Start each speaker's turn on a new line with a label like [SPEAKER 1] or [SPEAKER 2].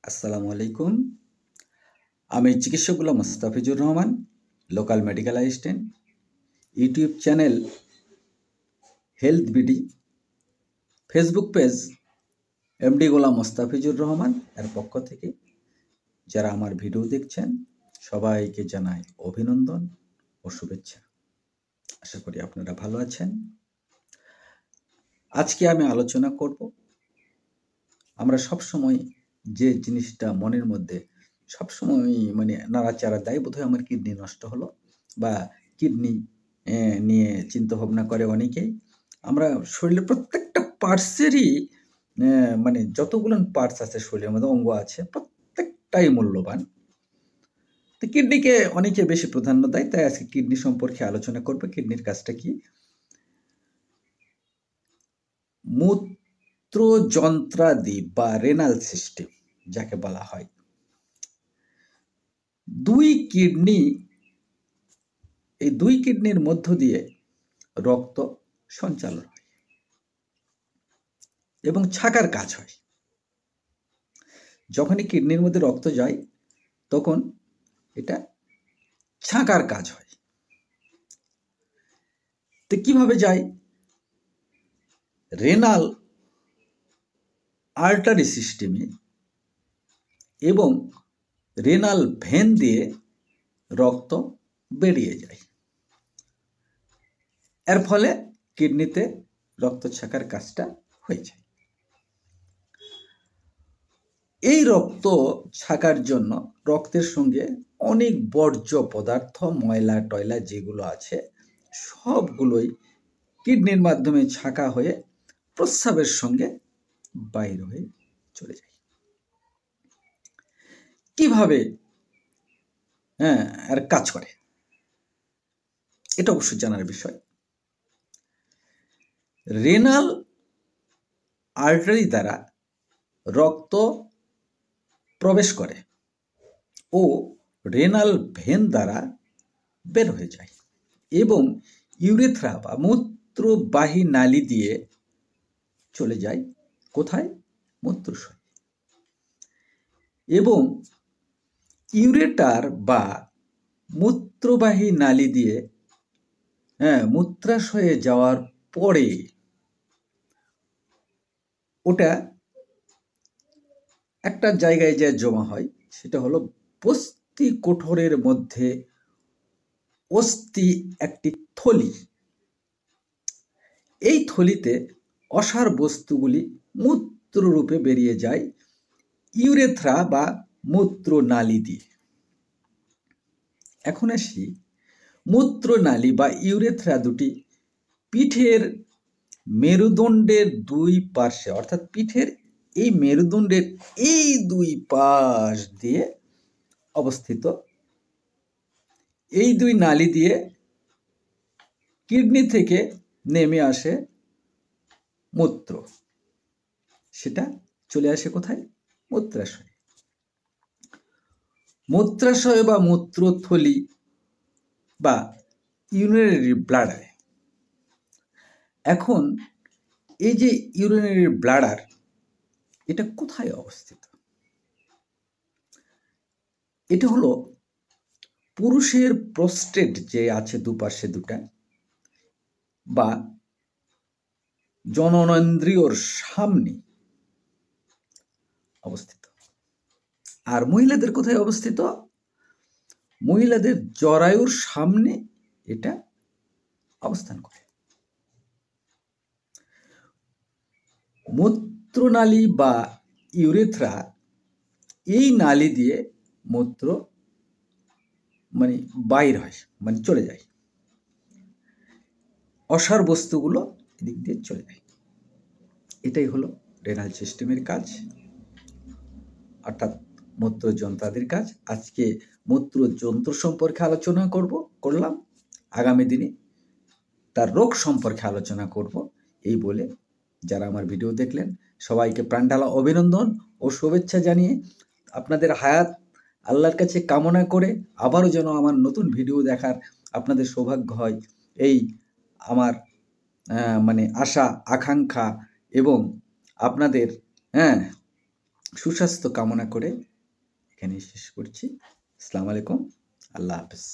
[SPEAKER 1] আসসালামু আলাইকুম। আমি চিকিৎসক Golam Mostafizur Rahman, local medical assistant. YouTube channel health BD, Facebook page MD Golam Mostafizur Rahman এর পক্ষ থেকে যারা আমার ভিডিও দেখছেন সবাইকে জানাই অভিনন্দন ও শুভেচ্ছা। আশা করি আপনারা ভালো আছেন। আজকে আমি আলোচনা করব, আমরা সবসময় যে জিনিসটা মনের মধ্যে সবসময় নাড়াচাড়া দেয়, বোধহয় আমার কিডনি নষ্ট হলো বা কিডনি নিয়ে চিন্তা ভাবনা করে অনেকেই। আমরা শরীরের প্রত্যেকটা পার্টসেরই যতগুলো পার্টস আছে শরীরের মধ্যে, অঙ্গ আছে, প্রত্যেকটাই মূল্যবান। তো কিডনিকে অনেকে বেশি প্রাধান্য দেয়, তাই আজকে কিডনি সম্পর্কে আলোচনা করবে। কিডনির কাজটা কি? মূত্রযন্ত্রাদি বা রেনাল সিস্টেম যাকে বলা হয়, এই দুই কিডনির মধ্য দিয়ে রক্ত সঞ্চালন হয় এবং ছাকার কাজ হয়। যখনই কিডনির মধ্যে রক্ত যায় তখন এটা ছাকার কাজ হয়। তো কিভাবে যায়? রেনাল আর্টারি সিস্টেমে এবং রেনাল ভেন দিয়ে রক্ত বেরিয়ে যায়। এর ফলে কিডনিতে রক্ত ছাকার কাজটা হয়ে যায়। এই রক্ত ছাকার জন্য রক্তের সঙ্গে অনেক বর্জ্য পদার্থ, ময়লা টয়লা যেগুলো আছে সবগুলোই কিডনির মাধ্যমে ছাকা হয়ে প্রস্রাবের সঙ্গে বাইর হয়ে চলে যায়। কিভাবে আর কাজ করে এটা অবশ্যই জানার বিষয়। রেনাল আর্টারি দ্বারা রক্ত প্রবেশ করে ও রেনাল ভেন দ্বারা বের হয়ে যায় এবং ইউরেথ্রা বা মূত্রবাহী নালী দিয়ে চলে যায় কোথায়? মূত্রাশয়। এবং ইউরেটার বা মূত্রবাহী নালী দিয়ে মূত্রাশয়ে যাওয়ার পরে ওটা একটা জায়গায় যে জমা হয়, সেটা হলো বস্তি কোঠরের মধ্যে অস্থি একটি থলি। এই থলিতে অসার বস্তুগুলি মূত্ররূপে বেরিয়ে যায় ইউরেথ্রা বা মূত্রনালী দিয়ে। এখন আসি, মূত্রনালী বা ইউরেথ্রা দুটি পিঠের মেরুদণ্ডের দুই পার্শ্বে, অর্থাৎ পিঠের এই মেরুদণ্ডের এই দুই পাশ দিয়ে অবস্থিত। এই দুই নালী দিয়ে কিডনি থেকে নেমে আসে মূত্র, সেটা চলে আসে কোথায়? মূত্রাশয়। মূত্রাশয় বা মূত্রথলি বা ইউরিনারি ব্লাডারে। এখন এই যে ইউরিনারি ব্লাডার, এটা কোথায় অবস্থিত? এটা হলো পুরুষের প্রস্টেট যে আছে দুপাশে দুটা, বা জননেন্দ্রিয়র সামনে অবস্থিত। আর মহিলাদের কোথায় অবস্থিত? মহিলাদের জরায়ুর সামনে এটা অবস্থান করে। মূত্রনালী বা ইউরেথ্রা, এই নালী দিয়ে মূত্র বাইর হয়, চলে যায়। অসার বস্তুগুলো এদিক দিয়ে চলে যায়। এটাই হলো রেনাল সিস্টেমের কাজ, অর্থাৎ মূত্রযন্ত্রাদির কাজ। আজকে মূত্রযন্ত্র সম্পর্কে আলোচনা করলাম। আগামী দিনে তার রোগ সম্পর্কে আলোচনা করব। এই বলে যারা আমার ভিডিও দেখলেন সবাইকে প্রাণঢালা অভিনন্দন ও শুভেচ্ছা জানিয়ে আপনাদের হায়াত আল্লাহর কাছে কামনা করে আবারও যেন আমার নতুন ভিডিও দেখার আপনাদের সৌভাগ্য হয়, এই আমার আশা আকাঙ্ক্ষা এবং আপনাদের সুস্বাস্থ্য কামনা করে এখানেই শেষ করছি। আসসালামু আলাইকুম। আল্লাহ হাফেজ।